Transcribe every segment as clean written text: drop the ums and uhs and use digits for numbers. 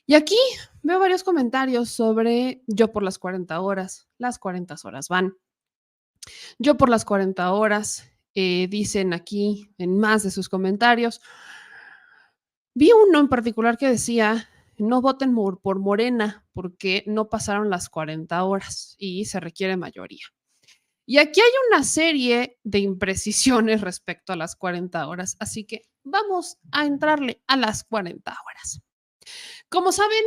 Y aquí veo varios comentarios sobre yo por las 40 horas van, yo por las 40 horas, dicen aquí en más de sus comentarios. Vi uno en particular que decía, no voten por Morena porque no pasaron las 40 horas y se requiere mayoría. Y aquí hay una serie de imprecisiones respecto a las 40 horas, así que vamos a entrarle a las 40 horas. Como saben,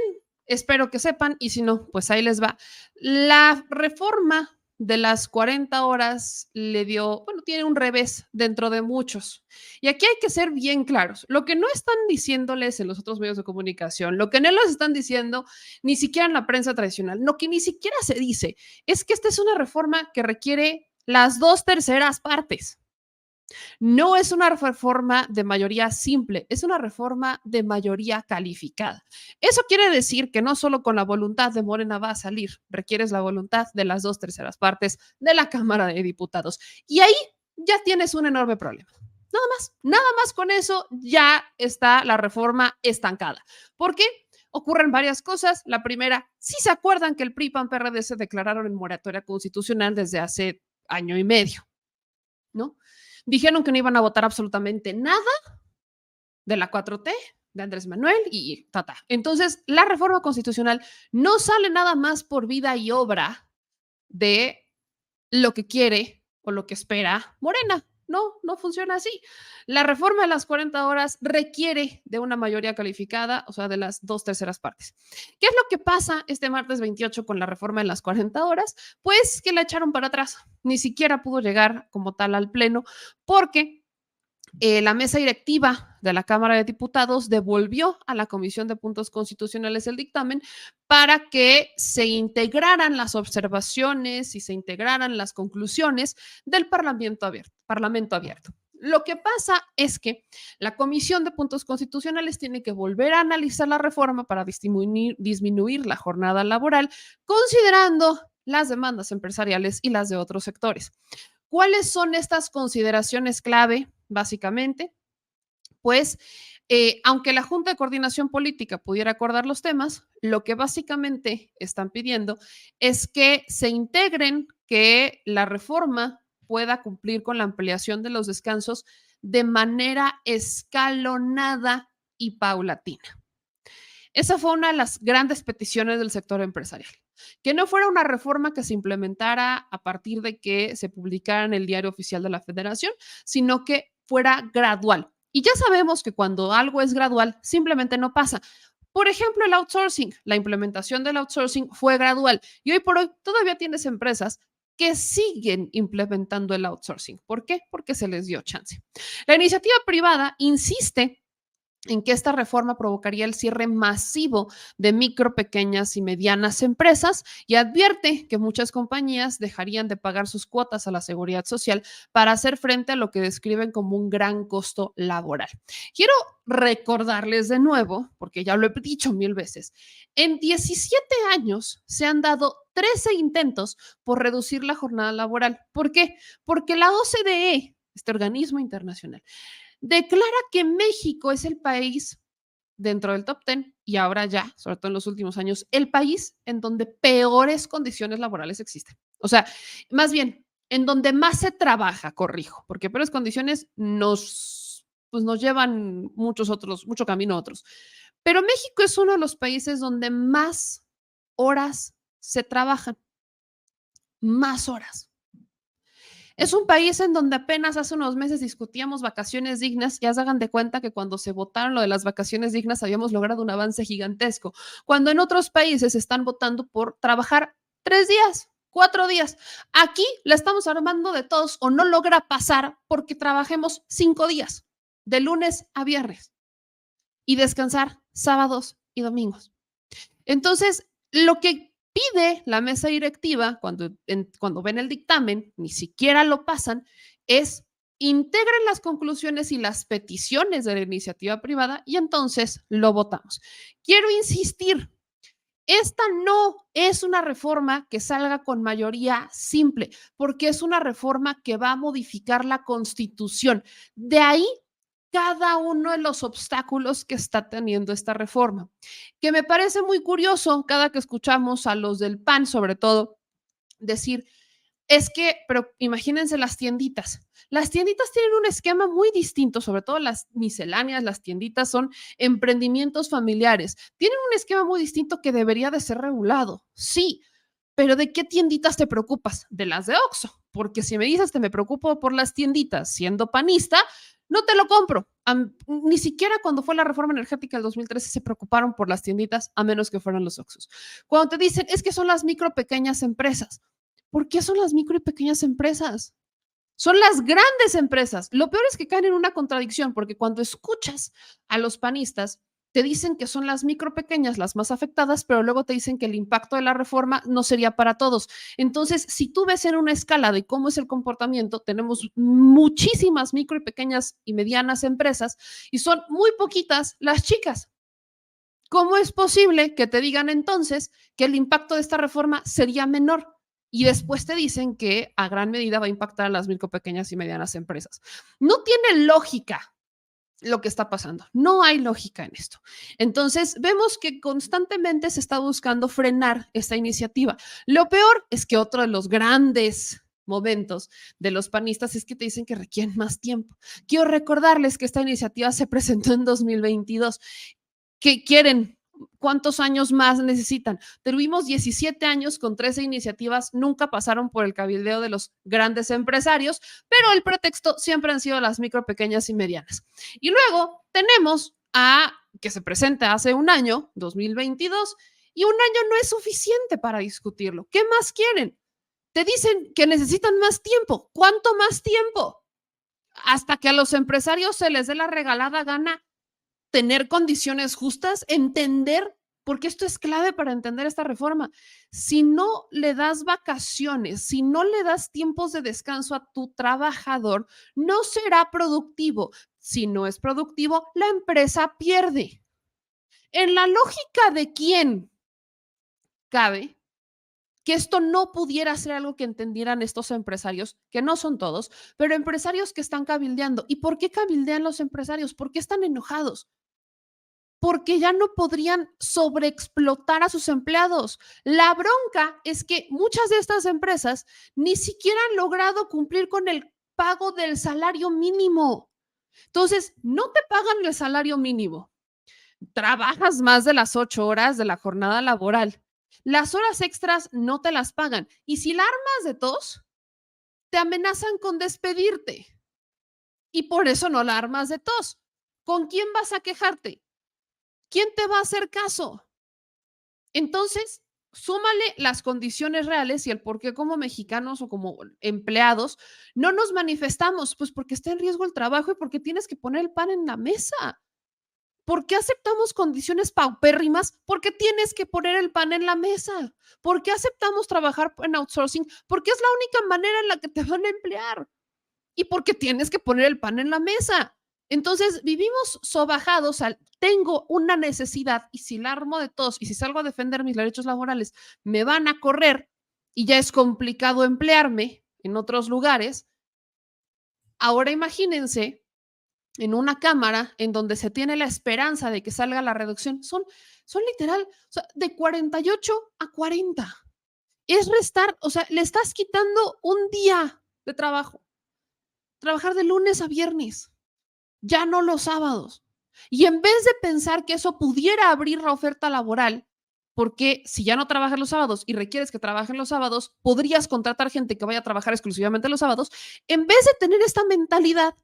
espero que sepan, y si no, pues ahí les va. La reforma de las 40 horas le dio, bueno, tiene un revés dentro de muchos. Y aquí hay que ser bien claros. Lo que no están diciéndoles en los otros medios de comunicación, lo que no les están diciendo ni siquiera en la prensa tradicional, lo que ni siquiera se dice, es que esta es una reforma que requiere las dos terceras partes. No es una reforma de mayoría simple, es una reforma de mayoría calificada. Eso quiere decir que no solo con la voluntad de Morena va a salir, requieres la voluntad de las dos terceras partes de la Cámara de Diputados. Y ahí ya tienes un enorme problema. Nada más con eso ya está la reforma estancada. ¿Por qué? Ocurren varias cosas. La primera, si se acuerdan que el PRI, PAN, PRD se declararon en moratoria constitucional desde hace año y medio, ¿no? Dijeron que no iban a votar absolutamente nada de la 4T, de Andrés Manuel y tata. Entonces, la reforma constitucional no sale nada más por vida y obra de lo que quiere o lo que espera Morena. No, no funciona así. La reforma de las 40 horas requiere de una mayoría calificada, o sea, de las dos terceras partes. ¿Qué es lo que pasa este martes 28 con la reforma de las 40 horas? Pues que la echaron para atrás. Ni siquiera pudo llegar como tal al Pleno porque la mesa directiva de la Cámara de Diputados devolvió a la Comisión de Puntos Constitucionales el dictamen para que se integraran las observaciones y se integraran las conclusiones del Parlamento abierto. Lo que pasa es que la Comisión de Puntos Constitucionales tiene que volver a analizar la reforma para disminuir la jornada laboral, considerando las demandas empresariales y las de otros sectores. ¿Cuáles son estas consideraciones clave, básicamente? Pues, aunque la Junta de Coordinación Política pudiera acordar los temas, lo que básicamente están pidiendo es que se integren, que la reforma pueda cumplir con la ampliación de los descansos de manera escalonada y paulatina. Esa fue una de las grandes peticiones del sector empresarial. Que no fuera una reforma que se implementara a partir de que se publicara en el Diario Oficial de la Federación, sino que fuera gradual. Y ya sabemos que cuando algo es gradual, simplemente no pasa. Por ejemplo, el outsourcing, la implementación del outsourcing fue gradual y hoy por hoy todavía tienes empresas que siguen implementando el outsourcing. ¿Por qué? Porque se les dio chance. La iniciativa privada insiste en que esta reforma provocaría el cierre masivo de micro, pequeñas y medianas empresas y advierte que muchas compañías dejarían de pagar sus cuotas a la seguridad social para hacer frente a lo que describen como un gran costo laboral. Quiero recordarles de nuevo, porque ya lo he dicho mil veces, en 17 años se han dado 13 intentos por reducir la jornada laboral. ¿Por qué? Porque la OCDE, este organismo internacional, declara que México es el país dentro del top 10 y ahora ya, sobre todo en los últimos años, el país en donde peores condiciones laborales existen. O sea, más bien, en donde más se trabaja, corrijo, porque peores condiciones nos llevan mucho camino a otros. Pero México es uno de los países donde más horas se trabajan, más horas. Es un país en donde apenas hace unos meses discutíamos vacaciones dignas y hagan de cuenta que cuando se votaron lo de las vacaciones dignas habíamos logrado un avance gigantesco, cuando en otros países están votando por trabajar 3 días, 4 días. Aquí la estamos armando de todos o no logra pasar porque trabajemos 5 días, de lunes a viernes, y descansar sábados y domingos. Entonces, lo que pide la mesa directiva cuando ven el dictamen, ni siquiera lo pasan, es integren las conclusiones y las peticiones de la iniciativa privada y entonces lo votamos. Quiero insistir, esta no es una reforma que salga con mayoría simple, porque es una reforma que va a modificar la Constitución. De ahí cada uno de los obstáculos que está teniendo esta reforma, que me parece muy curioso cada que escuchamos a los del PAN, sobre todo, decir, es que, pero imagínense las tienditas. Las tienditas tienen un esquema muy distinto, sobre todo las misceláneas, las tienditas son emprendimientos familiares. Tienen un esquema muy distinto que debería de ser regulado. Sí, pero ¿de qué tienditas te preocupas? De las de Oxxo, porque si me dices que me preocupo por las tienditas siendo panista, no te lo compro. Ni siquiera cuando fue la reforma energética del 2013 se preocuparon por las tienditas, a menos que fueran los Oxxos. Cuando te dicen, es que son las micro pequeñas empresas. ¿Por qué son las micro y pequeñas empresas? Son las grandes empresas. Lo peor es que caen en una contradicción, porque cuando escuchas a los panistas, te dicen que son las micro pequeñas las más afectadas, pero luego te dicen que el impacto de la reforma no sería para todos. Entonces, si tú ves en una escala de cómo es el comportamiento, tenemos muchísimas micro y pequeñas y medianas empresas y son muy poquitas las chicas. ¿Cómo es posible que te digan entonces que el impacto de esta reforma sería menor? Y después te dicen que a gran medida va a impactar a las micro, pequeñas y medianas empresas. No tiene lógica lo que está pasando. No hay lógica en esto. Entonces, vemos que constantemente se está buscando frenar esta iniciativa. Lo peor es que otro de los grandes momentos de los panistas es que te dicen que requieren más tiempo. Quiero recordarles que esta iniciativa se presentó en 2022. ¿Qué quieren? ¿Cuántos años más necesitan? Tuvimos 17 años con 13 iniciativas, nunca pasaron por el cabildeo de los grandes empresarios, pero el pretexto siempre han sido las micro, pequeñas y medianas. Y luego tenemos a que se presenta hace un año, 2022, y un año no es suficiente para discutirlo. ¿Qué más quieren? Te dicen que necesitan más tiempo. ¿Cuánto más tiempo? Hasta que a los empresarios se les dé la regalada gana tener condiciones justas, entender, porque esto es clave para entender esta reforma. Si no le das vacaciones, si no le das tiempos de descanso a tu trabajador, no será productivo. Si no es productivo, la empresa pierde. En la lógica de quién cabe que esto no pudiera ser algo que entendieran estos empresarios, que no son todos, pero empresarios que están cabildeando. ¿Y por qué cabildean los empresarios? ¿Por qué están enojados? Porque ya no podrían sobreexplotar a sus empleados. La bronca es que muchas de estas empresas ni siquiera han logrado cumplir con el pago del salario mínimo. Entonces, no te pagan el salario mínimo. Trabajas más de las 8 horas de la jornada laboral. Las horas extras no te las pagan. Y si la armas de tos, te amenazan con despedirte. Y por eso no la armas de tos. ¿Con quién vas a quejarte? ¿Quién te va a hacer caso? Entonces, súmale las condiciones reales y el por qué como mexicanos o como empleados no nos manifestamos, pues porque está en riesgo el trabajo y porque tienes que poner el pan en la mesa. ¿Por qué aceptamos condiciones paupérrimas? Porque tienes que poner el pan en la mesa. ¿Por qué aceptamos trabajar en outsourcing? Porque es la única manera en la que te van a emplear. Y porque tienes que poner el pan en la mesa. Entonces, vivimos sobajados al tengo una necesidad y si la armo de tos y si salgo a defender mis derechos laborales, me van a correr y ya es complicado emplearme en otros lugares. Ahora imagínense en una cámara en donde se tiene la esperanza de que salga la reducción. Son literal, o sea, de 48 a 40. Es restar, o sea, le estás quitando un día de trabajo. Trabajar de lunes a viernes, ya no los sábados. Y en vez de pensar que eso pudiera abrir la oferta laboral, porque si ya no trabajas los sábados y requieres que trabajen los sábados, podrías contratar gente que vaya a trabajar exclusivamente los sábados, en vez de tener esta mentalidad,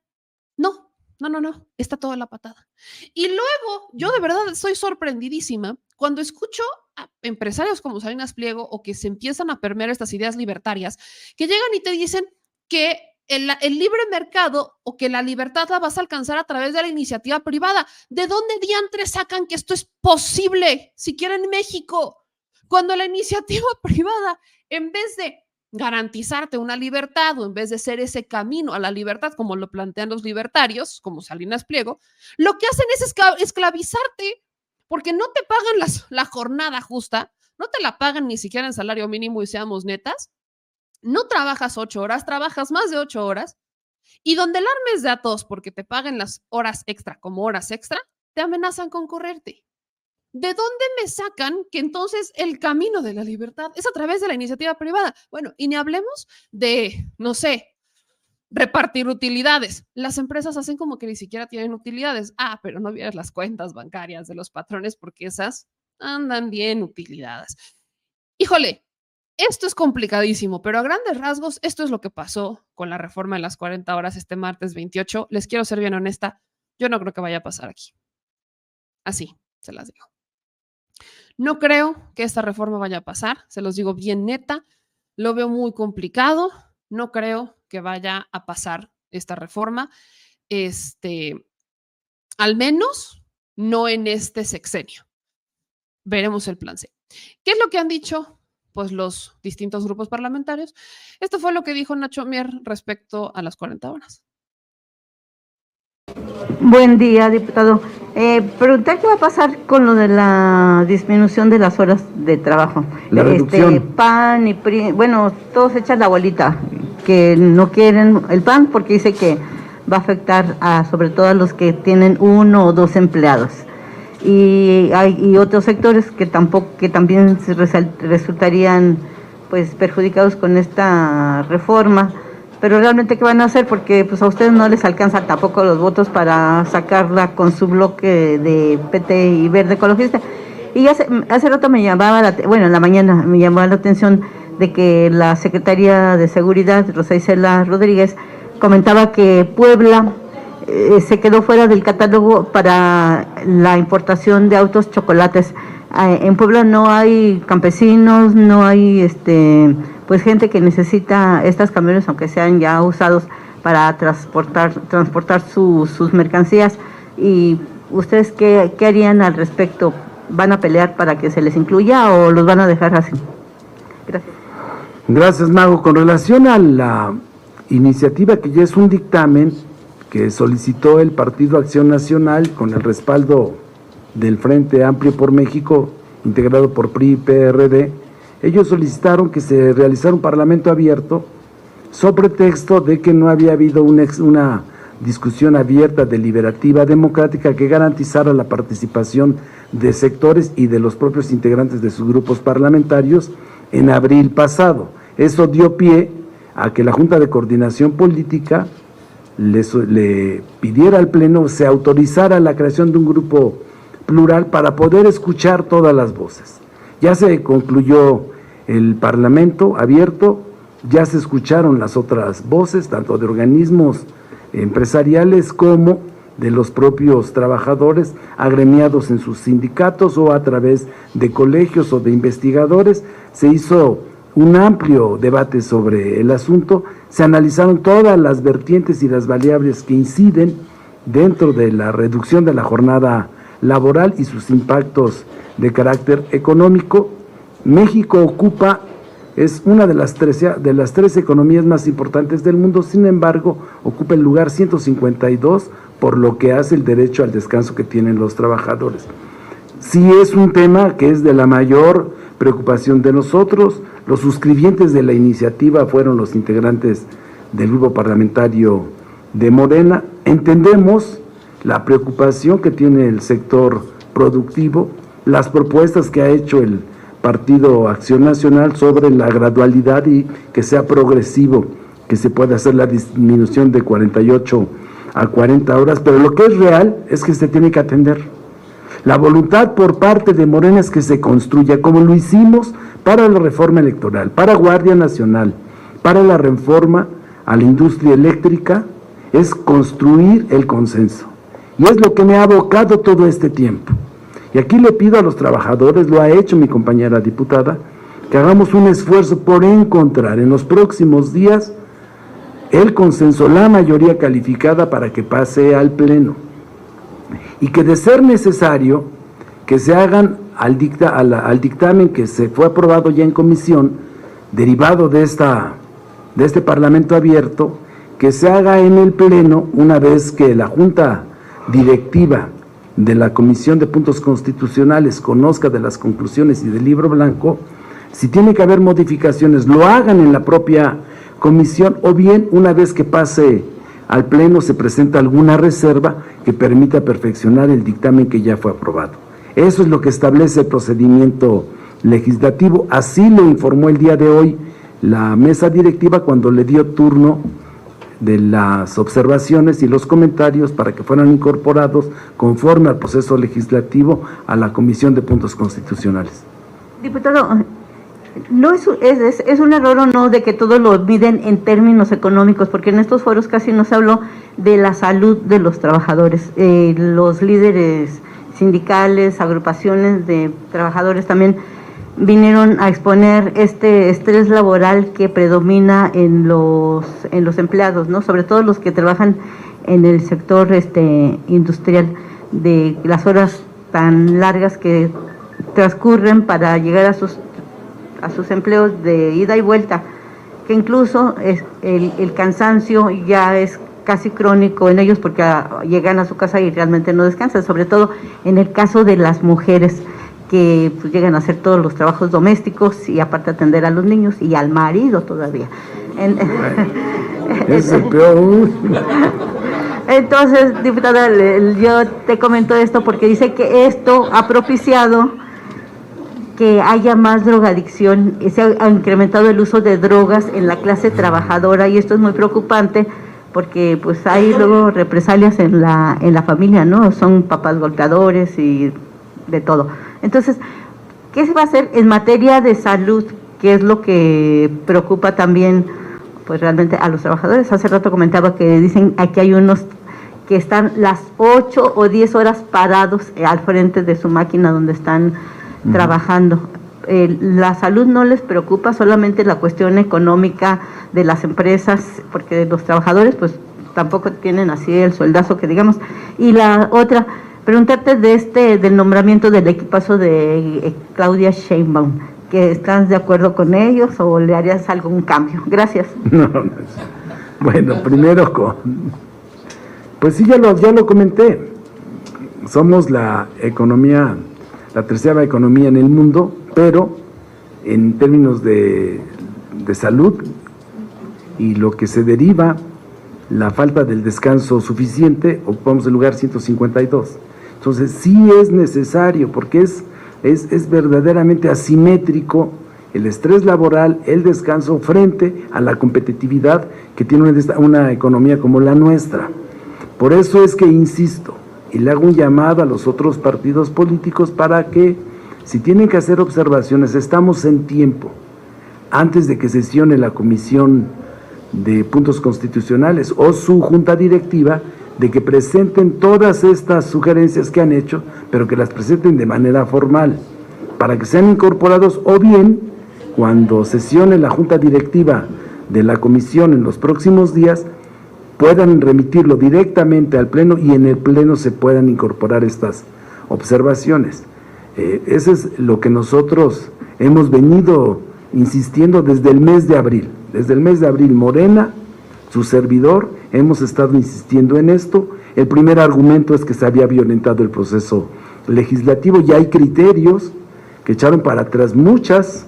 no, no, no, no, está toda la patada. Y luego, yo de verdad estoy sorprendidísima cuando escucho a empresarios como Salinas Pliego o que se empiezan a permear estas ideas libertarias, que llegan y te dicen que el libre mercado o que la libertad la vas a alcanzar a través de la iniciativa privada. ¿De dónde diantres sacan que esto es posible siquiera en México? Cuando la iniciativa privada, en vez de garantizarte una libertad o en vez de ser ese camino a la libertad como lo plantean los libertarios, como Salinas Pliego, lo que hacen es esclavizarte porque no te pagan la jornada justa, no te la pagan ni siquiera en salario mínimo y seamos netas, no trabajas 8 horas, trabajas más de 8 horas Y donde el armes de a tos porque te paguen las horas extra como horas extra, te amenazan con correrte. ¿De dónde me sacan que entonces el camino de la libertad es a través de la iniciativa privada? Bueno, y ni hablemos de, no sé, repartir utilidades. Las empresas hacen como que ni siquiera tienen utilidades. Ah, pero no vieras las cuentas bancarias de los patrones porque esas andan bien utilizadas. Híjole, esto es complicadísimo, pero a grandes rasgos, esto es lo que pasó con la reforma de las 40 horas este martes 28. Les quiero ser bien honesta, yo no creo que vaya a pasar aquí. Así, se las digo. No creo que esta reforma vaya a pasar, se los digo bien neta, lo veo muy complicado, no creo que vaya a pasar esta reforma, al menos no en este sexenio. Veremos el plan C. ¿Qué es lo que han dicho pues los distintos grupos parlamentarios? Esto fue lo que dijo Nacho Mier respecto a las 40 horas. Buen día, diputado. Preguntar qué va a pasar con lo de la disminución de las horas de trabajo. La reducción. PAN y PRI, bueno, todos echan la bolita, que no quieren el PAN porque dice que va a afectar sobre todo a los que tienen 1 o 2 empleados. Y hay otros sectores que también resultarían pues perjudicados con esta reforma. Pero realmente, ¿qué van a hacer? Porque pues a ustedes no les alcanzan tampoco los votos para sacarla con su bloque de PT y Verde Ecologista. Y hace rato me llamaba, en la mañana me llamaba la atención de que la Secretaría de Seguridad, Rosa Isela Rodríguez, comentaba que Puebla se quedó fuera del catálogo para la importación de autos chocolates. En Puebla no hay campesinos, no hay pues gente que necesita estas camiones, aunque sean ya usados para transportar sus mercancías. ¿Y ustedes qué harían al respecto? ¿Van a pelear para que se les incluya o los van a dejar así? Gracias. Gracias, Mago. Con relación a la iniciativa, que ya es un dictamen que solicitó el Partido Acción Nacional con el respaldo del Frente Amplio por México, integrado por PRI y PRD, ellos solicitaron que se realizara un parlamento abierto sobre pretexto de que no había habido una discusión abierta, deliberativa, democrática, que garantizara la participación de sectores y de los propios integrantes de sus grupos parlamentarios en abril pasado. Eso dio pie a que la Junta de Coordinación Política le pidiera al Pleno se autorizara la creación de un grupo plural para poder escuchar todas las voces. Ya se concluyó el Parlamento abierto, ya se escucharon las otras voces, tanto de organismos empresariales como de los propios trabajadores agremiados en sus sindicatos o a través de colegios o de investigadores. Se hizo un amplio debate sobre el asunto, se analizaron todas las vertientes y las variables que inciden dentro de la reducción de la jornada laboral y sus impactos de carácter económico. México es una de las 13 economías más importantes del mundo, sin embargo, ocupa el lugar 152 por lo que hace el derecho al descanso que tienen los trabajadores. Sí es un tema que es de la mayor preocupación de nosotros. Los suscribientes de la iniciativa fueron los integrantes del grupo parlamentario de Morena. Entendemos la preocupación que tiene el sector productivo, las propuestas que ha hecho el Partido Acción Nacional sobre la gradualidad y que sea progresivo, que se pueda hacer la disminución de 48 a 40 horas, pero lo que es real es que se tiene que atender. La voluntad por parte de Morena es que se construya, como lo hicimos para la reforma electoral, para Guardia Nacional, para la reforma a la industria eléctrica, es construir el consenso. Y es lo que me ha abocado todo este tiempo. Y aquí le pido a los trabajadores, lo ha hecho mi compañera diputada, que hagamos un esfuerzo por encontrar en los próximos días el consenso, la mayoría calificada para que pase al Pleno. Y que de ser necesario, que se hagan al dictamen que se fue aprobado ya en comisión, derivado de este Parlamento abierto, que se haga en el Pleno una vez que la Junta Directiva de la Comisión de Puntos Constitucionales conozca de las conclusiones y del libro blanco. Si tiene que haber modificaciones, lo hagan en la propia comisión, o bien una vez que pase al Pleno se presenta alguna reserva que permita perfeccionar el dictamen que ya fue aprobado. Eso es lo que establece el procedimiento legislativo. Así lo informó el día de hoy la mesa directiva cuando le dio turno de las observaciones y los comentarios para que fueran incorporados conforme al proceso legislativo a la Comisión de Puntos Constitucionales. Diputado, no es un error o no de que todo lo miden en términos económicos, porque en estos foros casi no se habló de la salud de los trabajadores. Los líderes sindicales, agrupaciones de trabajadores también vinieron a exponer este estrés laboral que predomina en los empleados, ¿no? Sobre todo los que trabajan en el sector industrial, de las horas tan largas que transcurren para llegar a sus empleos de ida y vuelta, que incluso el cansancio ya es casi crónico en ellos porque llegan a su casa y realmente no descansan, sobre todo en el caso de las mujeres que pues, llegan a hacer todos los trabajos domésticos y aparte atender a los niños y al marido todavía. Es el peor. Entonces, diputada, yo te comento esto porque dice que esto ha propiciado que haya más drogadicción, se ha incrementado el uso de drogas en la clase trabajadora y esto es muy preocupante porque pues hay luego represalias en la familia, ¿no? Son papás golpeadores y de todo. Entonces, ¿qué se va a hacer en materia de salud? ¿Qué es lo que preocupa también pues realmente a los trabajadores? Hace rato comentaba que dicen aquí hay unos que están las 8 o 10 horas parados al frente de su máquina donde están trabajando. La salud no les preocupa, solamente la cuestión económica de las empresas, porque los trabajadores pues tampoco tienen así el sueldazo que digamos. Y la otra, preguntarte del nombramiento del equipazo de Claudia Sheinbaum, que ¿estás de acuerdo con ellos o le harías algún cambio? Gracias. No. Bueno, primero pues sí, ya lo comenté. Somos la tercera economía en el mundo, pero en términos de salud y lo que se deriva, la falta del descanso suficiente, ocupamos el lugar 152. Entonces sí es necesario, porque es verdaderamente asimétrico el estrés laboral, el descanso frente a la competitividad que tiene una economía como la nuestra. Por eso es que insisto, y le hago un llamado a los otros partidos políticos para que, si tienen que hacer observaciones, estamos en tiempo, antes de que sesione la Comisión de Puntos Constitucionales o su junta directiva, de que presenten todas estas sugerencias que han hecho, pero que las presenten de manera formal, para que sean incorporados, o bien, cuando sesione la junta directiva de la comisión en los próximos días, puedan remitirlo directamente al Pleno y en el Pleno se puedan incorporar estas observaciones. Eso es lo que nosotros hemos venido insistiendo desde el mes de abril. Desde el mes de abril, Morena, su servidor, hemos estado insistiendo en esto. El primer argumento es que se había violentado el proceso legislativo y hay criterios que echaron para atrás muchas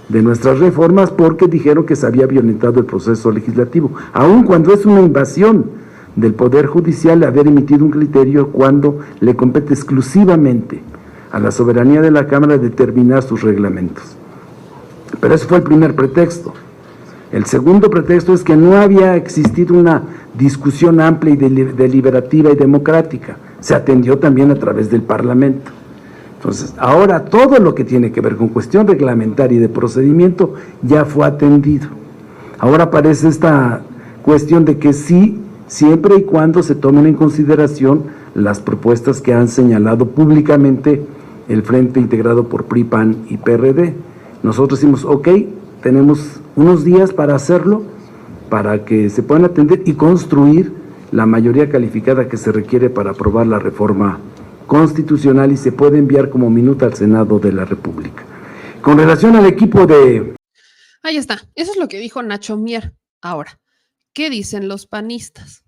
de nuestras reformas porque dijeron que se había violentado el proceso legislativo, aun cuando es una invasión del Poder Judicial haber emitido un criterio cuando le compete exclusivamente a la soberanía de la Cámara determinar sus reglamentos. Pero ese fue el primer pretexto. El segundo pretexto es que no había existido una discusión amplia y deliberativa y democrática. Se atendió también a través del Parlamento. Entonces, ahora todo lo que tiene que ver con cuestión reglamentaria y de procedimiento ya fue atendido. Ahora aparece esta cuestión de que sí, siempre y cuando se tomen en consideración las propuestas que han señalado públicamente el Frente integrado por PRI, PAN y PRD. Nosotros decimos, ok, tenemos unos días para hacerlo, para que se puedan atender y construir la mayoría calificada que se requiere para aprobar la reforma constitucional y se puede enviar como minuta al Senado de la República. Con relación al equipo de... Ahí está, eso es lo que dijo Nacho Mier. Ahora, ¿qué dicen los panistas?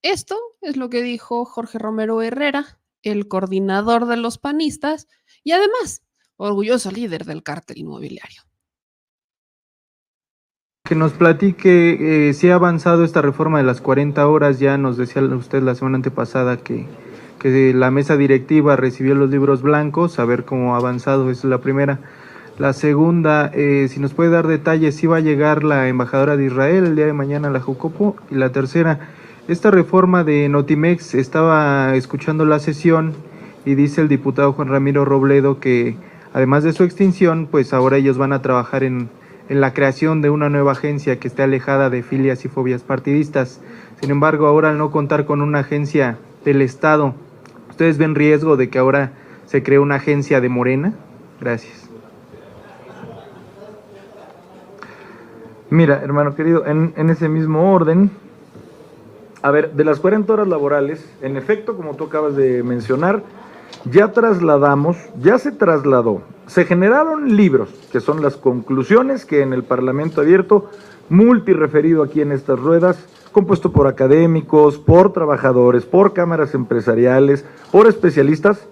Esto es lo que dijo Jorge Romero Herrera, el coordinador de los panistas y además orgulloso líder del cártel inmobiliario. Que nos platique si ha avanzado esta reforma de las 40 horas. Ya nos decía usted la semana antepasada que la mesa directiva recibió los libros blancos, a ver cómo ha avanzado. Esa es la primera. La segunda, si nos puede dar detalles, si va a llegar la embajadora de Israel el día de mañana a la Jucopo. Y la tercera, esta reforma de Notimex, estaba escuchando la sesión y dice el diputado Juan Ramiro Robledo que además de su extinción, pues ahora ellos van a trabajar en la creación de una nueva agencia que esté alejada de filias y fobias partidistas. Sin embargo, ahora al no contar con una agencia del Estado, ¿ustedes ven riesgo de que ahora se cree una agencia de Morena? Gracias. Mira, hermano querido, en ese mismo orden, a ver, de las 40 horas laborales, en efecto, como tú acabas de mencionar, ya se trasladó, se generaron libros, que son las conclusiones que en el Parlamento Abierto, multireferido aquí en estas ruedas, compuesto por académicos, por trabajadores, por cámaras empresariales, por especialistas,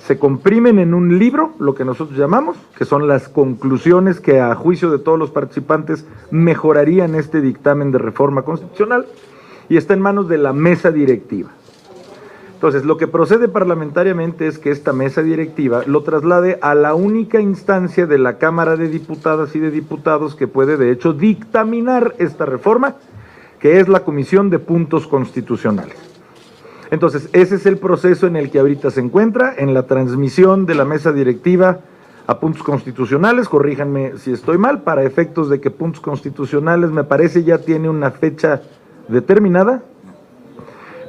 se comprimen en un libro, lo que nosotros llamamos, que son las conclusiones que a juicio de todos los participantes mejorarían este dictamen de reforma constitucional, y está en manos de la mesa directiva. Entonces, lo que procede parlamentariamente es que esta mesa directiva lo traslade a la única instancia de la Cámara de Diputadas y de Diputados que puede, de hecho, dictaminar esta reforma, que es la Comisión de Puntos Constitucionales. Entonces, ese es el proceso en el que ahorita se encuentra, en la transmisión de la mesa directiva a puntos constitucionales. Corríjanme si estoy mal, para efectos de que puntos constitucionales, me parece, ya tiene una fecha determinada,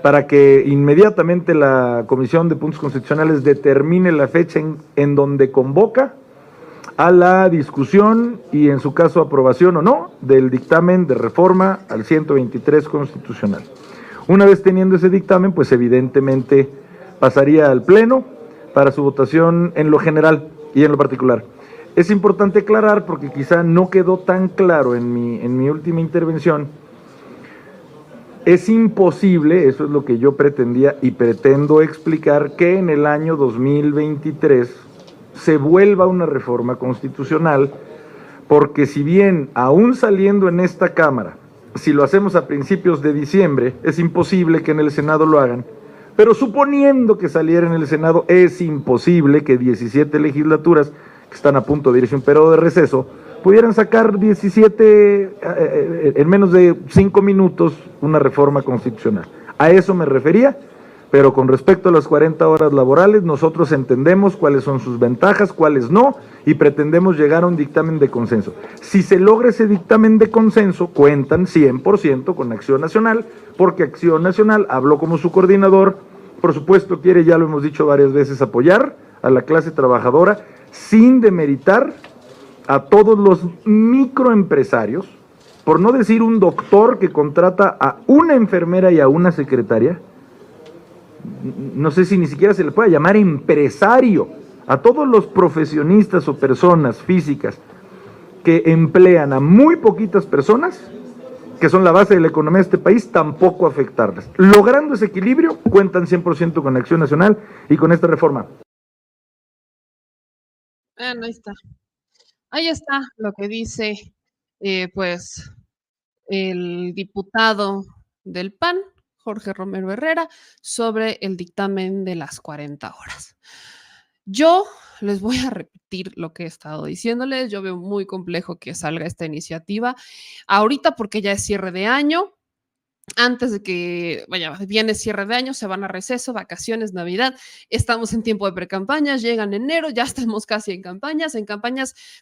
para que inmediatamente la Comisión de Puntos Constitucionales determine la fecha en donde convoca a la discusión y, en su caso, aprobación o no del dictamen de reforma al 123 constitucional. Una vez teniendo ese dictamen, pues evidentemente pasaría al Pleno para su votación en lo general y en lo particular. Es importante aclarar, porque quizá no quedó tan claro en mi última intervención, es imposible, eso es lo que yo pretendía y pretendo explicar, que en el año 2023 se vuelva una reforma constitucional, porque si bien aún saliendo en esta Cámara, si lo hacemos a principios de diciembre, es imposible que en el Senado lo hagan, pero suponiendo que saliera en el Senado, es imposible que 17 legislaturas que están a punto de irse a un periodo de receso pudieran sacar 17 en menos de 5 minutos una reforma constitucional. A eso me refería, pero con respecto a las 40 horas laborales, nosotros entendemos cuáles son sus ventajas, cuáles no, y pretendemos llegar a un dictamen de consenso. Si se logra ese dictamen de consenso, cuentan 100% con Acción Nacional, porque Acción Nacional, habló como su coordinador, por supuesto quiere, ya lo hemos dicho varias veces, apoyar a la clase trabajadora sin demeritar a todos los microempresarios, por no decir un doctor que contrata a una enfermera y a una secretaria. No sé si ni siquiera se le puede llamar empresario, a todos los profesionistas o personas físicas que emplean a muy poquitas personas, que son la base de la economía de este país, tampoco afectarlas. Logrando ese equilibrio, cuentan 100% con Acción Nacional y con esta reforma. Ahí está. Ahí está lo que dice, pues, el diputado del PAN, Jorge Romero Herrera, sobre el dictamen de las 40 horas. Yo les voy a repetir lo que he estado diciéndoles. Yo veo muy complejo que salga esta iniciativa ahorita, porque ya es cierre de año. Antes de que, vaya, viene cierre de año, se van a receso, vacaciones, Navidad, estamos en tiempo de precampañas, llegan enero, ya estamos casi en campañas,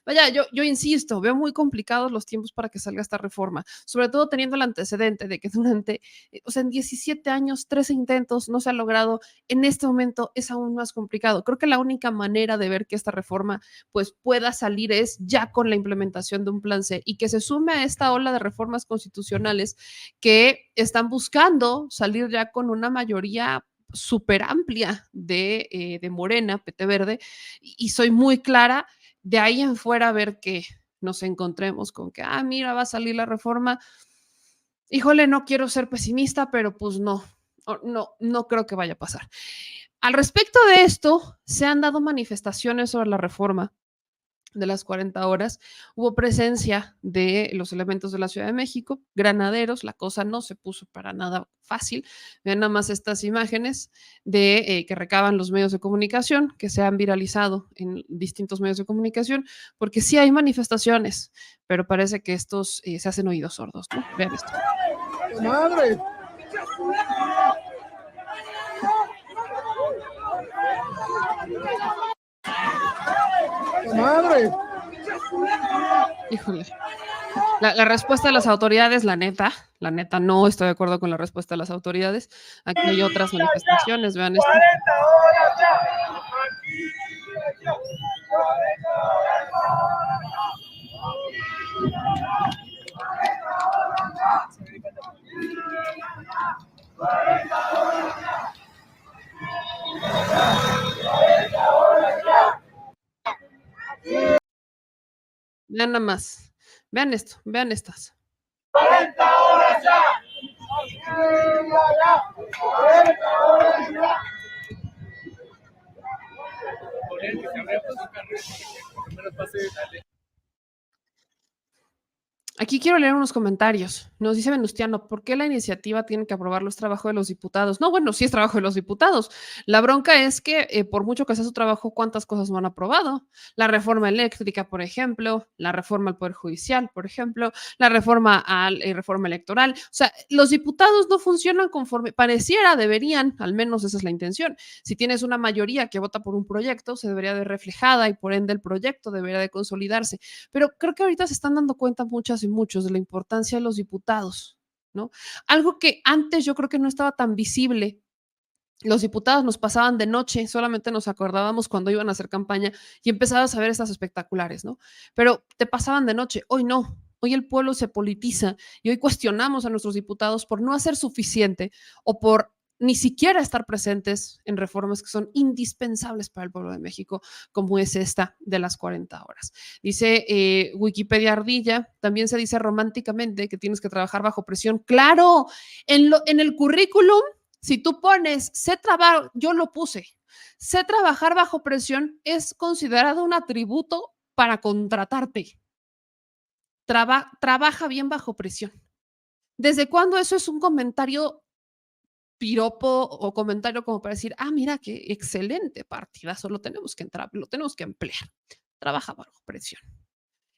vaya, yo insisto, veo muy complicados los tiempos para que salga esta reforma, sobre todo teniendo el antecedente de que durante, en 17 años, 13 intentos no se ha logrado. En este momento es aún más complicado. Creo que la única manera de ver que esta reforma, pues, pueda salir es ya con la implementación de un plan C y que se sume a esta ola de reformas constitucionales que están buscando salir ya con una mayoría súper amplia de Morena, PT Verde, y soy muy clara, de ahí en fuera a ver que nos encontremos con que, mira, va a salir la reforma. Híjole, no quiero ser pesimista, pero pues no creo que vaya a pasar. Al respecto de esto, se han dado manifestaciones sobre la reforma de las 40 horas, hubo presencia de los elementos de la Ciudad de México, granaderos, la cosa no se puso para nada fácil. Vean nada más estas imágenes de que recaban los medios de comunicación, que se han viralizado en distintos medios de comunicación, porque sí hay manifestaciones, pero parece que estos se hacen oídos sordos, ¿no? Vean esto. ¡Madre! ¡Madre! Híjole. La respuesta de las autoridades, la neta, no estoy de acuerdo con la respuesta de las autoridades. Aquí hay otras manifestaciones, vean esto. 40 horas Vean nada más. Vean esto, vean estas. 40 horas ya. 40 horas ya. Aquí quiero leer unos comentarios. Nos dice Venustiano, ¿por qué la iniciativa tiene que aprobarlo? Es trabajo de los diputados. No, bueno, sí es trabajo de los diputados. La bronca es que por mucho que sea su trabajo, ¿cuántas cosas no han aprobado? La reforma eléctrica, por ejemplo, la reforma al Poder Judicial, por ejemplo, la reforma electoral. O sea, los diputados no funcionan conforme pareciera, deberían, al menos esa es la intención. Si tienes una mayoría que vota por un proyecto, se debería de reflejada y por ende el proyecto debería de consolidarse. Pero creo que ahorita se están dando cuenta muchas y muchos de la importancia de los diputados, ¿no? Algo que antes yo creo que no estaba tan visible. Los diputados nos pasaban de noche, solamente nos acordábamos cuando iban a hacer campaña y empezabas a ver estas espectaculares, ¿no? Pero te pasaban de noche, hoy no. Hoy el pueblo se politiza y hoy cuestionamos a nuestros diputados por no hacer suficiente o por ni siquiera estar presentes en reformas que son indispensables para el pueblo de México, como es esta de las 40 horas. Dice Wikipedia Ardilla, también se dice románticamente que tienes que trabajar bajo presión. Claro, en el currículum, si tú pones, yo lo puse, sé trabajar bajo presión, es considerado un atributo para contratarte. Trabaja bien bajo presión. ¿Desde cuándo eso es un comentario piropo o comentario como para decir, mira qué excelente partidazo, lo tenemos que emplear? Trabaja bajo presión.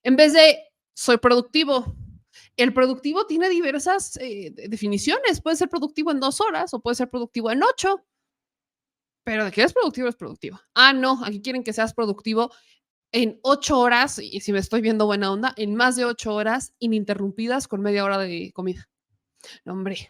En vez de soy productivo. El productivo tiene diversas definiciones. Puede ser productivo en 2 horas o puede ser productivo en 8. Pero de que eres productivo, es productivo. No, aquí quieren que seas productivo en 8 horas, y si me estoy viendo buena onda, en más de 8 horas ininterrumpidas con media hora de comida. No, hombre.